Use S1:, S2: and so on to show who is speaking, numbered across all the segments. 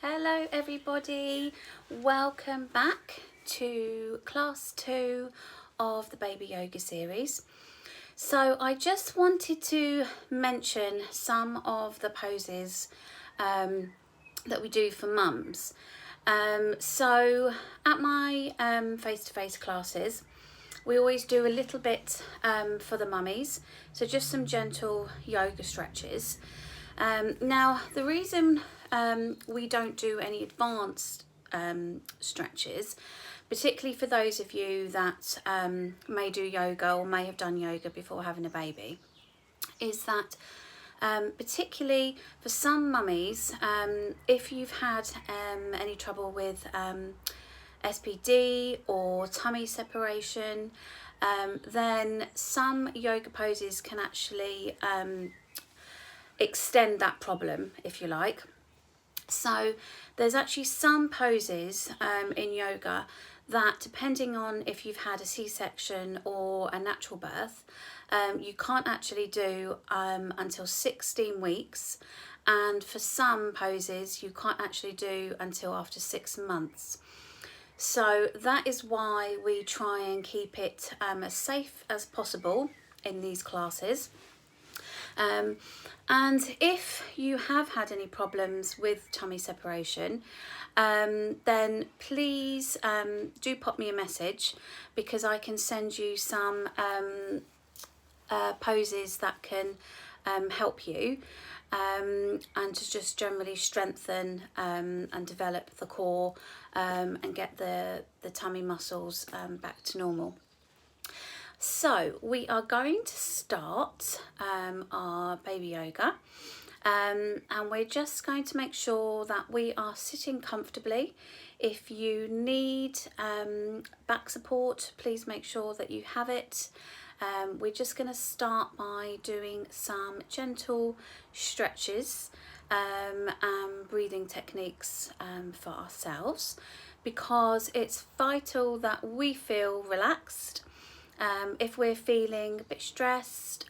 S1: Hello everybody, welcome back to class 2 of the baby yoga series. So I just wanted to mention some of the poses that we do for mums. So at my face-to-face classes we always do a little bit for the mummies, so just some gentle yoga stretches. Now the reason we don't do any advanced stretches, particularly for those of you that may do yoga or may have done yoga before having a baby, is that particularly for some mummies, if you've had any trouble with SPD or tummy separation, then some yoga poses can actually extend that problem, if you like. So there's actually some poses in yoga that, depending on if you've had a C-section or a natural birth, you can't actually do until 16 weeks, and for some poses you can't actually do until after 6 months. So that is why we try and keep it as safe as possible in these classes. And if you have had any problems with tummy separation, then please do pop me a message, because I can send you some poses that can help you and to just generally strengthen and develop the core and get the tummy muscles back to normal. So we are going to start our baby yoga, and we're just going to make sure that we are sitting comfortably. If you need back support, please make sure that you have it. We're just going to start by doing some gentle stretches and breathing techniques for ourselves, because it's vital that we feel relaxed. If we're feeling a bit stressed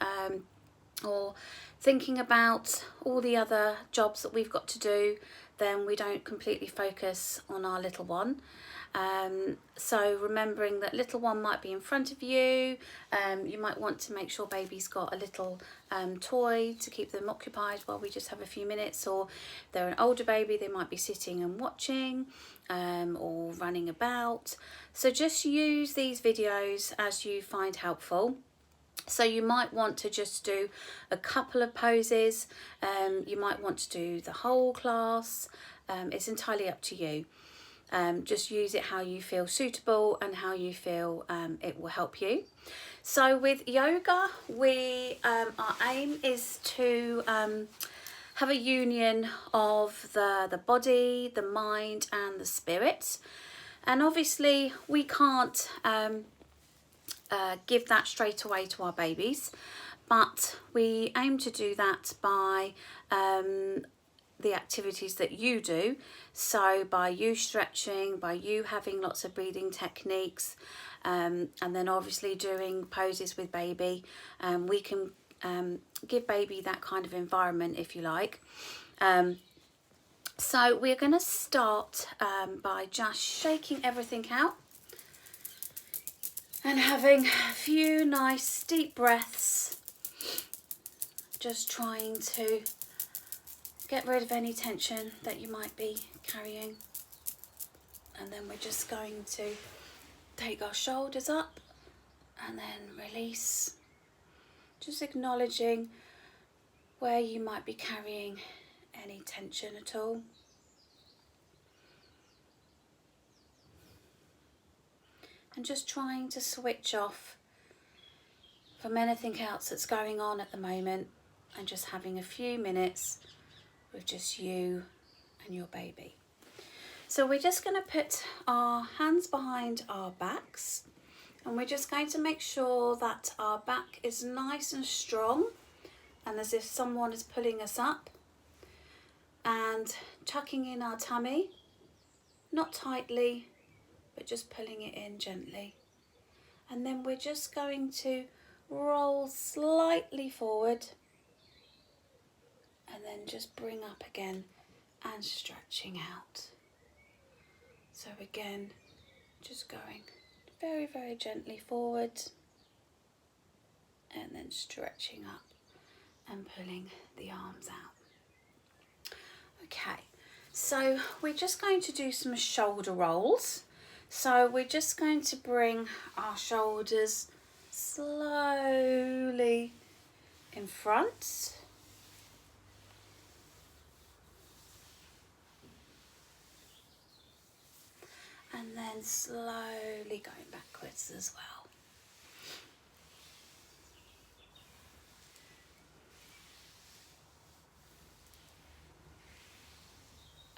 S1: or thinking about all the other jobs that we've got to do, then we don't completely focus on our little one. So remembering that little one might be in front of you, you might want to make sure baby's got a little toy to keep them occupied while we just have a few minutes, or if they're an older baby they might be sitting and watching or running about. So just use these videos as you find helpful. So you might want to just do a couple of poses, you might want to do the whole class, it's entirely up to you. Just use it how you feel suitable and how you feel it will help you. So with yoga, our aim is to have a union of the body, the mind and the spirit. And obviously we can't give that straight away to our babies, but we aim to do that by the activities that you do. So by you stretching, by you having lots of breathing techniques, and then obviously doing poses with baby, we can give baby that kind of environment, if you like. So we're going to start by just shaking everything out and having a few nice deep breaths, just trying to get rid of any tension that you might be carrying. And then we're just going to take our shoulders up and then release, just acknowledging where you might be carrying any tension at all. And just trying to switch off from anything else that's going on at the moment, and just having a few minutes with just you and your baby. So we're just going to put our hands behind our backs, and we're just going to make sure that our back is nice and strong, and as if someone is pulling us up, and tucking in our tummy, not tightly, but just pulling it in gently. And then we're just going to roll slightly forward and then just bring up again and and stretching out. So again, just going very, very gently forward and then stretching up and pulling the arms out. Okay, so we're just going to do some shoulder rolls. So we're just going to bring our shoulders slowly in front. And then slowly going backwards as well.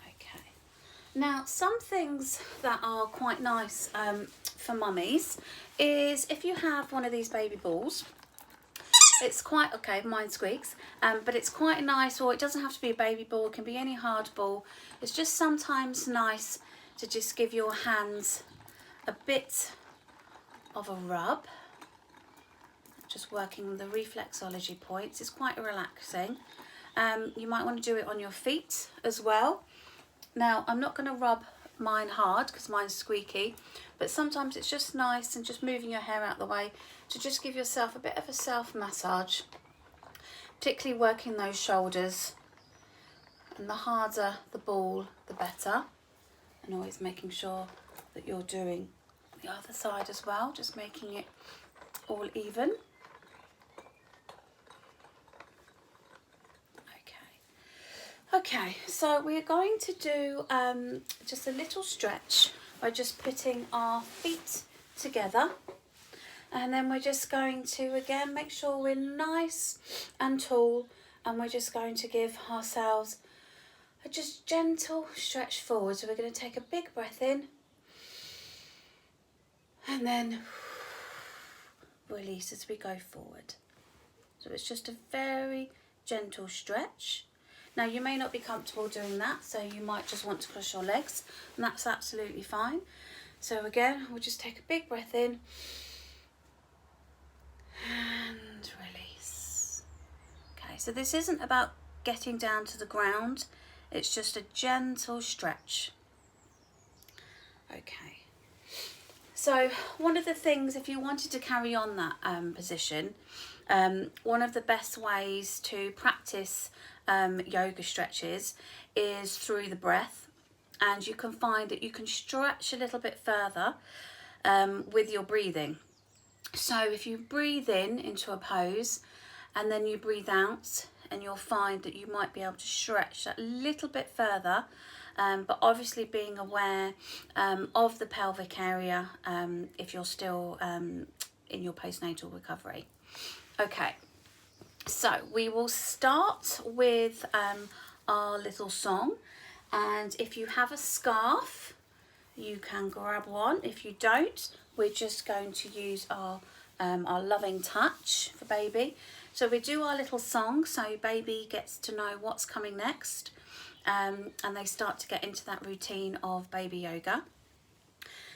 S1: Okay. Now, some things that are quite nice for mummies is if you have one of these baby balls, it's quite, okay, mine squeaks, but it's quite nice, or it doesn't have to be a baby ball, it can be any hard ball. It's just sometimes nice to just give your hands a bit of a rub, just working the reflexology points. It's quite relaxing. You might want to do it on your feet as well. Now, I'm not going to rub mine hard because mine's squeaky, but sometimes it's just nice, and just moving your hair out the way to just give yourself a bit of a self massage, particularly working those shoulders. And the harder the ball, the better. And always making sure that you're doing the other side as well, just making it all even. Okay, so we're going to do just a little stretch by just putting our feet together, and then we're just going to again make sure we're nice and tall, and we're just going to give ourselves a just gentle stretch forward. So we're going to take a big breath in and then release as we go forward. So it's just a very gentle stretch. Now, you may not be comfortable doing that, so you might just want to cross your legs, and that's absolutely fine. So again, we'll just take a big breath in and release. Okay, so this isn't about getting down to the ground, it's just a gentle stretch. Okay. So one of the things, if you wanted to carry on that position, one of the best ways to practice yoga stretches is through the breath, and you can find that you can stretch a little bit further with your breathing. So if you breathe in into a pose and then you breathe out, and you'll find that you might be able to stretch that a little bit further, but obviously being aware of the pelvic area if you're still in your postnatal recovery. Okay, so we will start with our little song, and if you have a scarf you can grab one. If you don't, we're just going to use our loving touch for baby. So we do our little song so baby gets to know what's coming next, and they start to get into that routine of baby yoga.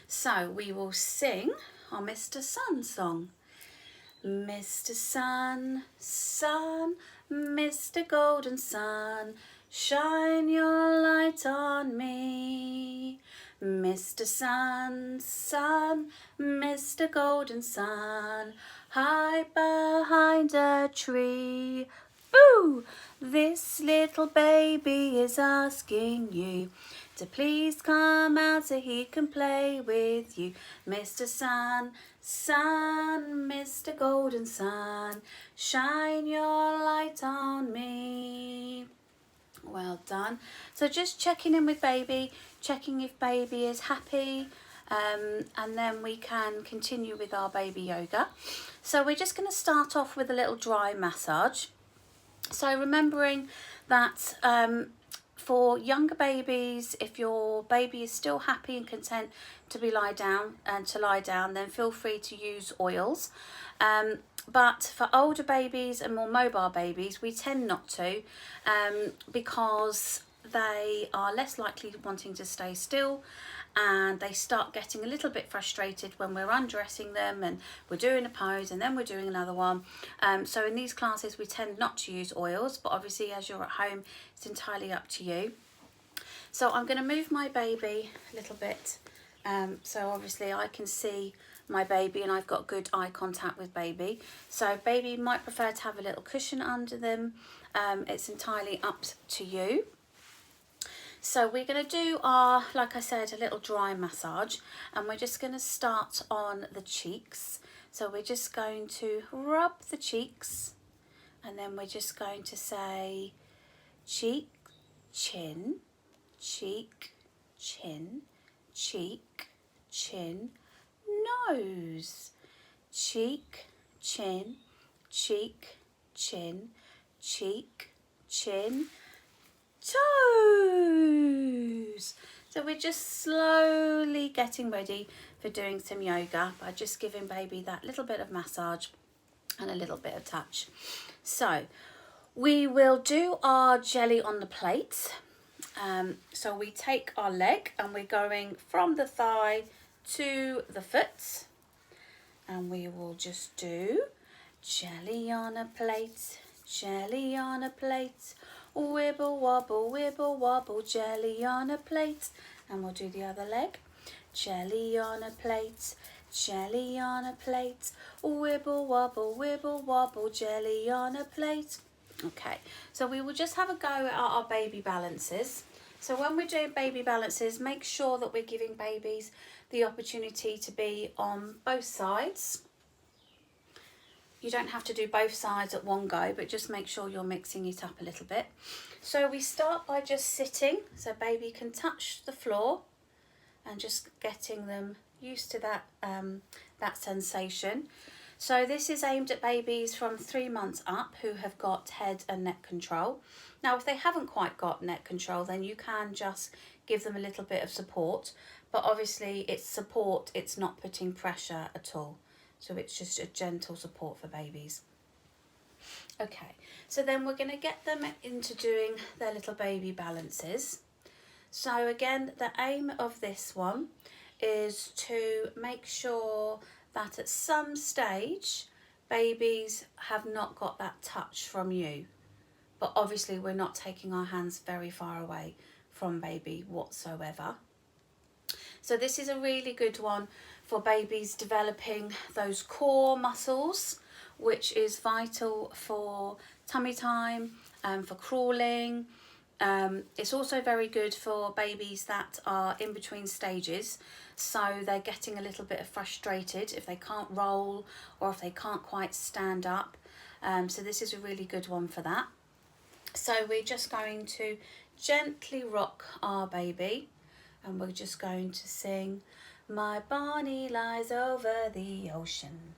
S1: So we will sing our Mr. Sun song. Mr. Sun, Sun, Mr. Golden Sun, shine your light on me. Mr. Sun, Sun, Mr. Golden Sun, hide behind a tree. Boo! This little baby is asking you to please come out so he can play with you. Mr. Sun, Sun, Mr. Golden Sun, shine your light on me. Well done. So just checking in with baby, checking if baby is happy, and then we can continue with our baby yoga. So we're just going to start off with a little dry massage. So remembering that for younger babies, if your baby is still happy and content to lie down, then feel free to use oils. But for older babies and more mobile babies, we tend not to, because they are less likely wanting to stay still, and they start getting a little bit frustrated when we're undressing them and we're doing a pose and then we're doing another one. So in these classes we tend not to use oils, but obviously as you're at home it's entirely up to you. So I'm going to move my baby a little bit, so obviously I can see my baby and I've got good eye contact with baby. So baby might prefer to have a little cushion under them. It's entirely up to you. So we're going to do our, like I said, a little dry massage, and we're just going to start on the cheeks. So we're just going to rub the cheeks, and then we're just going to say cheek, chin, cheek, chin, cheek, chin, nose, cheek, chin, cheek, chin, cheek, chin, toes. So we're just slowly getting ready for doing some yoga by just giving baby that little bit of massage and a little bit of touch. So we will do our jelly on the plate. So we take our leg and we're going from the thigh to the foot, and we will just do jelly on a plate, jelly on a plate, wibble wobble, jelly on a plate. And we'll do the other leg, jelly on a plate, jelly on a plate, wibble wobble, jelly on a plate. Okay, so we will just have a go at our baby balances. So when we're doing baby balances, make sure that we're giving babies the opportunity to be on both sides. You don't have to do both sides at one go, but just make sure you're mixing it up a little bit. So we start by just sitting, so baby can touch the floor, and just getting them used to that, that sensation. So this is aimed at babies from 3 months up who have got head and neck control. Now, if they haven't quite got neck control, then you can just give them a little bit of support. But obviously it's support, it's not putting pressure at all. So it's just a gentle support for babies. Okay, so then we're going to get them into doing their little baby balances. So again, the aim of this one is to make sure that at some stage babies have not got that touch from you, but obviously we're not taking our hands very far away from baby whatsoever. So this is a really good one for babies developing those core muscles, which is vital for tummy time and for crawling. It's also very good for babies that are in between stages, so they're getting a little bit frustrated if they can't roll or if they can't quite stand up. So this is a really good one for that. So we're just going to gently rock our baby, and we're just going to sing, my Bonnie lies over the ocean,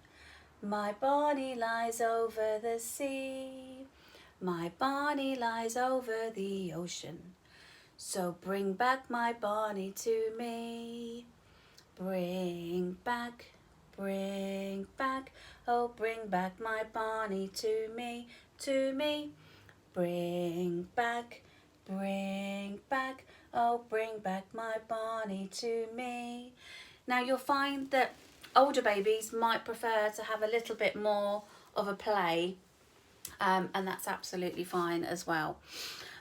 S1: my Bonnie lies over the sea, my Bonnie lies over the ocean, so bring back my Bonnie to me. Bring back, oh bring back my Bonnie to me, to me. Bring back, oh bring back my Bonnie to me. Now you'll find that older babies might prefer to have a little bit more of a play, and that's absolutely fine as well.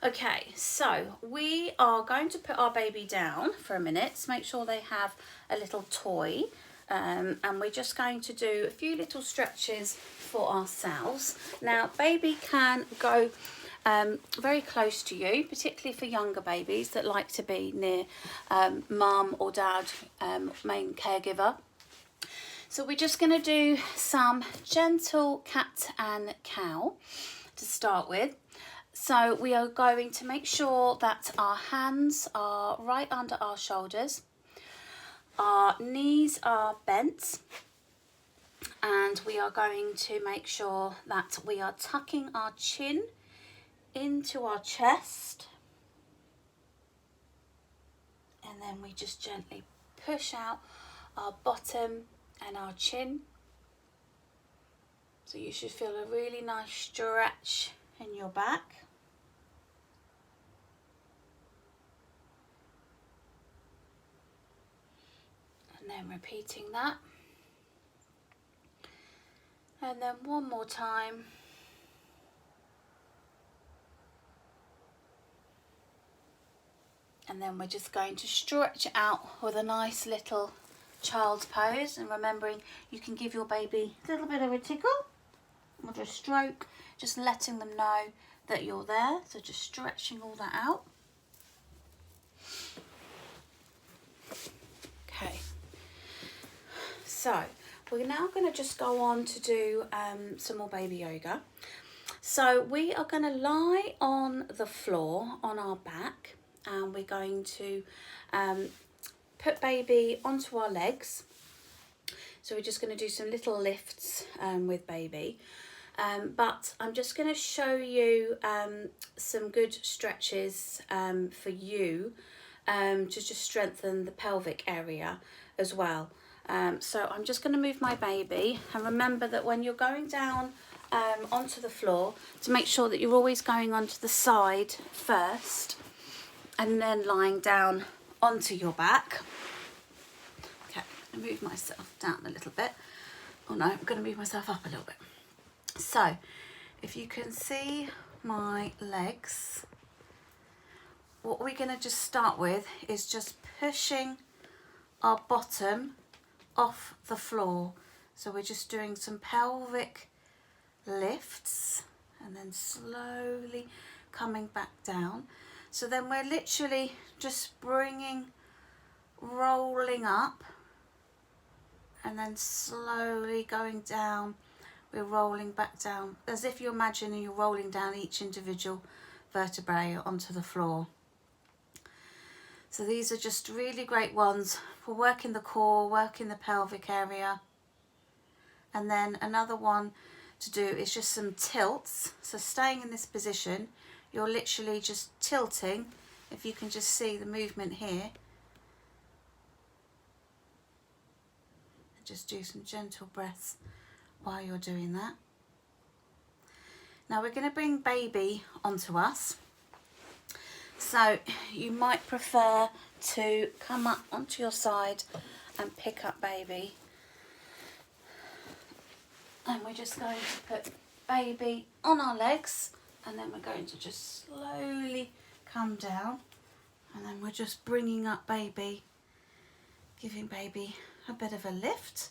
S1: Okay, so we are going to put our baby down for a minute to make sure they have a little toy, and we're just going to do a few little stretches for ourselves. Now baby can go very close to you, particularly for younger babies that like to be near mum or dad, main caregiver. So we're just going to do some gentle cat and cow to start with. So we are going to make sure that our hands are right under our shoulders, our knees are bent, and we are going to make sure that we are tucking our chin into our chest, and then we just gently push out our bottom and our chin. So you should feel a really nice stretch in your back. And then repeating that. And then one more time. And And then we're just going to stretch it out with a nice little child's pose, and remembering you can give your baby a little bit of a tickle or just stroke, just letting them know that you're there. So just stretching all that out. Okay, so we're now going to just go on to do some more baby yoga. So we are going to lie on the floor on our back, and we're going to put baby onto our legs. So we're just going to do some little lifts with baby. But I'm just going to show you some good stretches for you to just strengthen the pelvic area as well. So I'm just going to move my baby, and remember that when you're going down onto the floor, to make sure that you're always going onto the side first and then lying down onto your back. Okay, I'm going to move myself down a little bit. Oh no, I'm going to move myself up a little bit. So if you can see my legs, what we're going to just start with is just pushing our bottom off the floor. So we're just doing some pelvic lifts and then slowly coming back down. So then we're literally just rolling up and then slowly going down. We're rolling back down as if you're imagining you're rolling down each individual vertebrae onto the floor. So these are just really great ones for working the core, working the pelvic area. And then another one to do is just some tilts. So staying in this position, you're literally just tilting. If you can just see the movement here. And just do some gentle breaths while you're doing that. Now we're going to bring baby onto us. So you might prefer to come up onto your side and pick up baby. And we're just going to put baby on our legs, and then we're going to just slowly come down, and then we're just bringing up baby, giving baby a bit of a lift.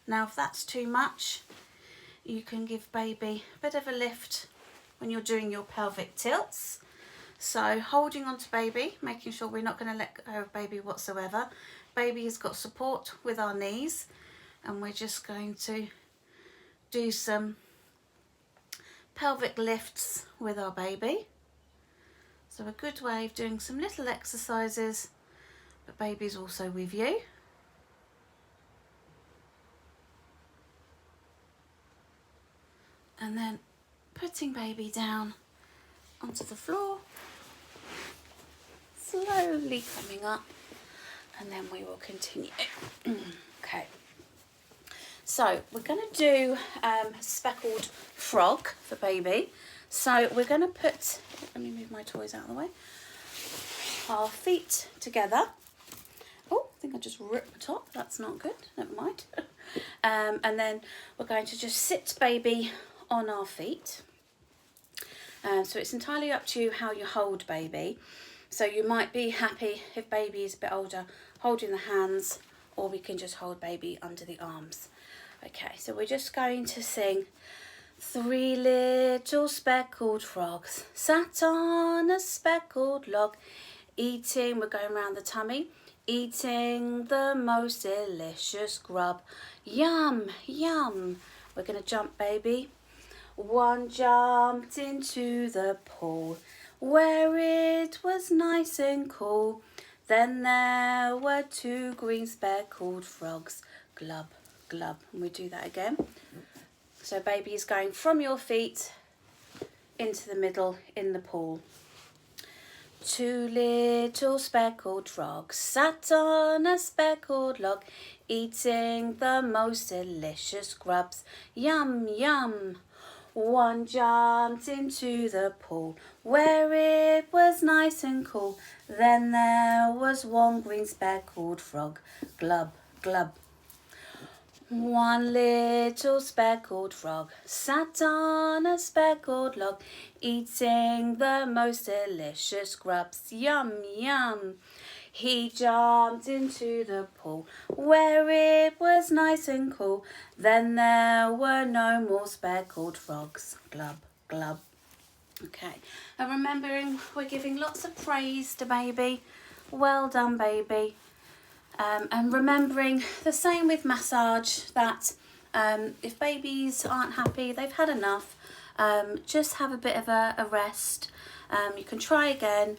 S1: Now if that's too much, you can give baby a bit of a lift when you're doing your pelvic tilts. So holding on to baby, making sure we're not going to let go of baby whatsoever. Baby has got support with our knees, and we're just going to do some pelvic lifts with our baby. So a good way of doing some little exercises, but baby's also with you. And then putting baby down onto the floor, slowly coming up, and then we will continue. Okay, so we're going to do speckled frog for baby. So we're going to put, let me move my toys out of the way, our feet together. Oh, I think I just ripped the top, that's not good, never mind. And then we're going to just sit baby on our feet. So it's entirely up to you how you hold baby. So you might be happy if baby is a bit older holding the hands, or we can just hold baby under the arms. Okay, so we're just going to sing 3 little speckled frogs sat on a speckled log, eating, we're going around the tummy, eating the most delicious grub. Yum, yum. We're going to jump baby. One jumped into the pool where it was nice and cool. Then there were 2 green speckled frogs. Glub, glub. And we do that again. So baby is going from your feet into the middle in the pool. 2 little speckled frogs sat on a speckled log, eating the most delicious grubs. Yum, yum. One jumped into the pool where it was nice and cool. Then there was 1 green speckled frog. Glub, glub. One little speckled frog sat on a speckled log, eating the most delicious grubs. Yum, yum. He jumped into the pool where it was nice and cool. Then there were no more speckled frogs. Glub, glub. Okay, and remembering we're giving lots of praise to baby. Well done, baby. And remembering the same with massage, that if babies aren't happy, they've had enough, just have a bit of a rest. You can try again,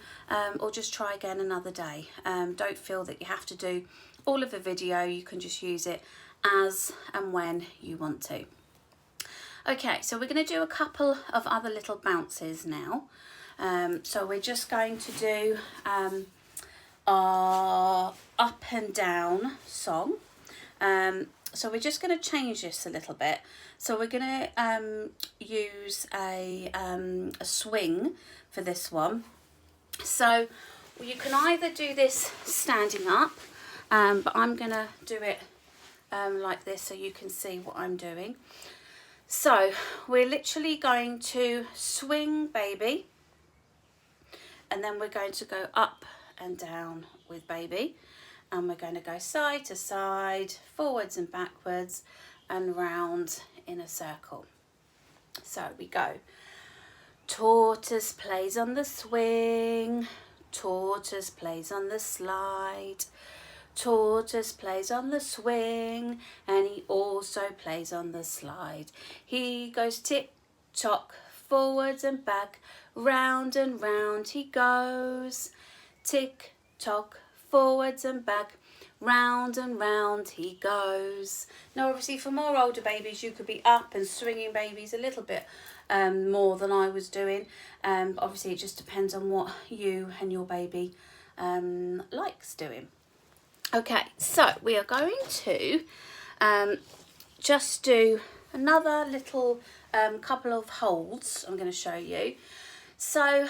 S1: or just try again another day. Don't feel that you have to do all of the video. You can just use it as and when you want to. Okay, so we're going to do a couple of other little bounces now. So we're just going to do our up and down song. So we're just going to change this a little bit. So we're going to use a swing for this one. So you can either do this standing up, but I'm going to do it like this so you can see what I'm doing. So we're literally going to swing baby, and then we're going to go up and down with baby, and we're going to go side to side, forwards and backwards, and round in a circle. So we go. Tortoise plays on the swing, tortoise plays on the slide, tortoise plays on the swing, and he also plays on the slide. He goes tick tock, forwards and back, round and round he goes. Tick tock, forwards and back, round and round he goes. Now obviously for more older babies you could be up and swinging babies a little bit more than I was doing. Obviously it just depends on what you and your baby likes doing. Okay, so we are going to just do another little couple of holds I'm going to show you. So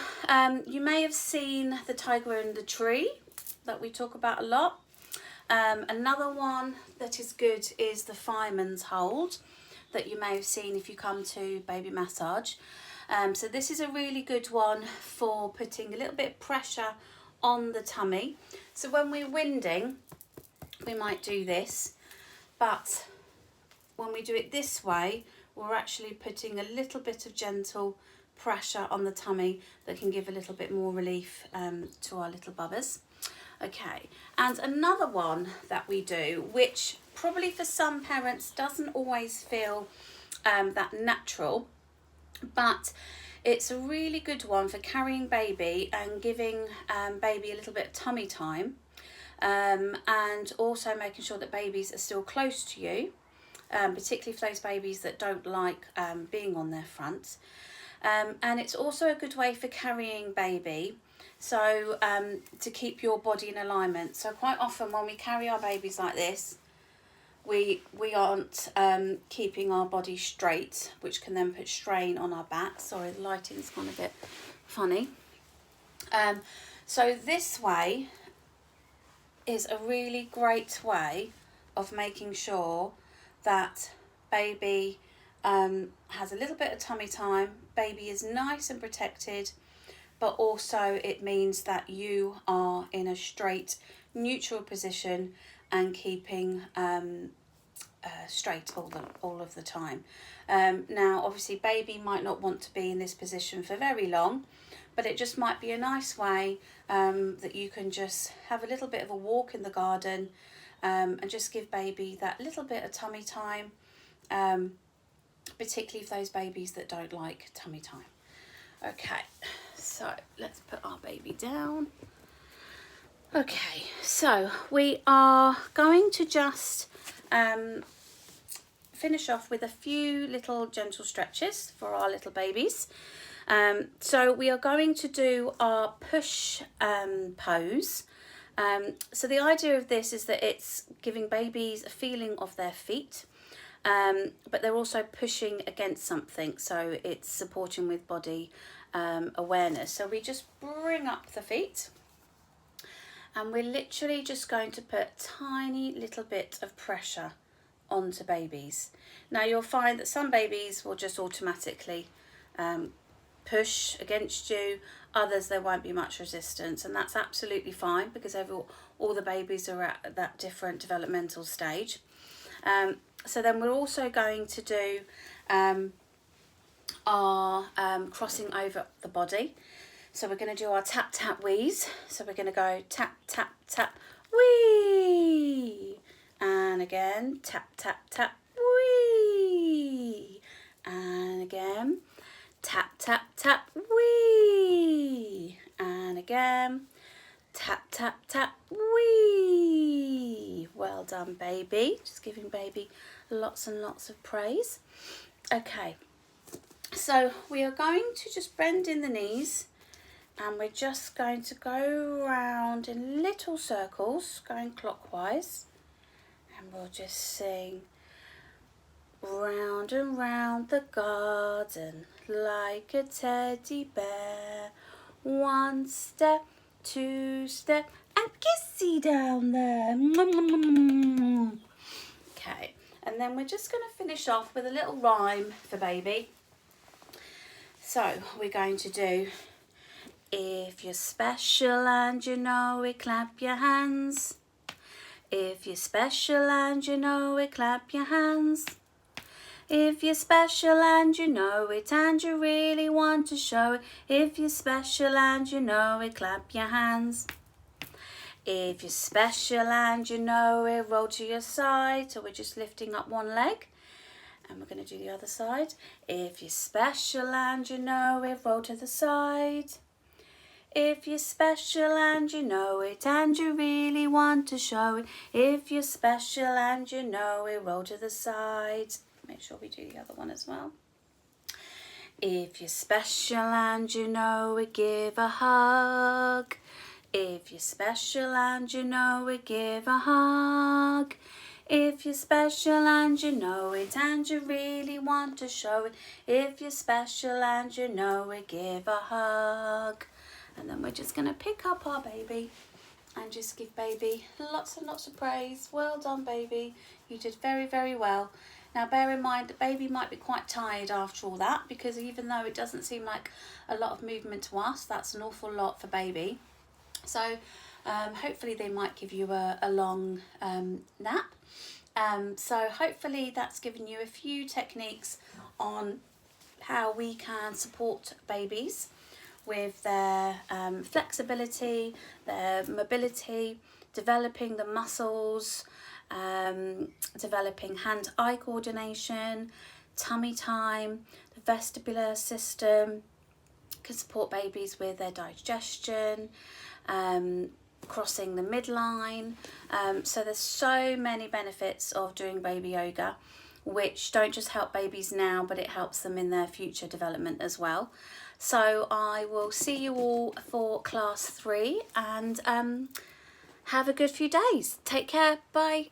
S1: you may have seen the tiger in the tree that we talk about a lot. Another one that is good is the fireman's hold that you may have seen if you come to baby massage. So this is a really good one for putting a little bit of pressure on the tummy. So when we're winding, we might do this, but when we do it this way, we're actually putting a little bit of gentle pressure on the tummy that can give a little bit more relief to our little bubbers. Okay, and another one that we do, which probably for some parents doesn't always feel that natural, but it's a really good one for carrying baby and giving baby a little bit of tummy time, and also making sure that babies are still close to you, particularly for those babies that don't like being on their front. And it's also a good way for carrying baby, so to keep your body in alignment. So quite often when we carry our babies like this, we aren't keeping our body straight, which can then put strain on our back. Sorry, the lighting's gone a bit funny. So this way is a really great way of making sure that baby has a little bit of tummy time, baby is nice and protected, but also it means that you are in a straight, neutral position and keeping straight all of the time. Now obviously baby might not want to be in this position for very long, but it just might be a nice way that you can just have a little bit of a walk in the garden and just give baby that little bit of tummy time, particularly for those babies that don't like tummy time. Okay, so let's put our baby down. Okay, so we are going to just finish off with a few little gentle stretches for our little babies. So we are going to do our push pose. So the idea of this is that it's giving babies a feeling of their feet, but they're also pushing against something, so it's supporting with body awareness. So we just bring up the feet, and we're literally just going to put tiny little bit of pressure onto babies. Now you'll find that some babies will just automatically push against you, others there won't be much resistance, and that's absolutely fine because all the babies are at that different developmental stage. So then we're also going to do our crossing over the body. So we're going to do our tap tap wheeze. So we're going to go tap tap tap wee, and again tap tap tap wee, and again tap tap tap wee, and again tap tap tap wee. Well done, baby. Just giving baby lots and lots of praise. Okay, so we are going to just bend in the knees, and we're just going to go round in little circles, going clockwise, and we'll just sing round and round the garden like a teddy bear. One step, two step, and kissy down there. Okay, and then we're just going to finish off with a little rhyme for baby. So we're going to do, if you're special and you know it, clap your hands. If you're special and you know it, clap your hands. If you're special and you know it and you really want to show it, if you're special and you know it, clap your hands. If you're special and you know it, roll to your side. So we're just lifting up one leg, and we're going to do the other side. If you're special and you know it, roll to the side. If you're special and you know it and you really want to show it, if you're special and you know it, roll to the side. Make sure we do the other one as well. If you're special and you know it, give a hug. If you're special and you know it, give a hug. If you're special and you know it and you really want to show it, if you're special and you know it, give a hug. And then we're just going to pick up our baby and just give baby lots and lots of praise. Well done, baby. You did very, very well. Now bear in mind that baby might be quite tired after all that, because even though it doesn't seem like a lot of movement to us, that's an awful lot for baby. So hopefully they might give you a long nap. So hopefully that's given you a few techniques on how we can support babies with their flexibility, their mobility, developing the muscles, developing hand-eye coordination, tummy time, the vestibular system, can support babies with their digestion, crossing the midline. So there's so many benefits of doing baby yoga, which don't just help babies now, but it helps them in their future development as well. So I will see you all for class 3, and have a good few days. Take care. Bye.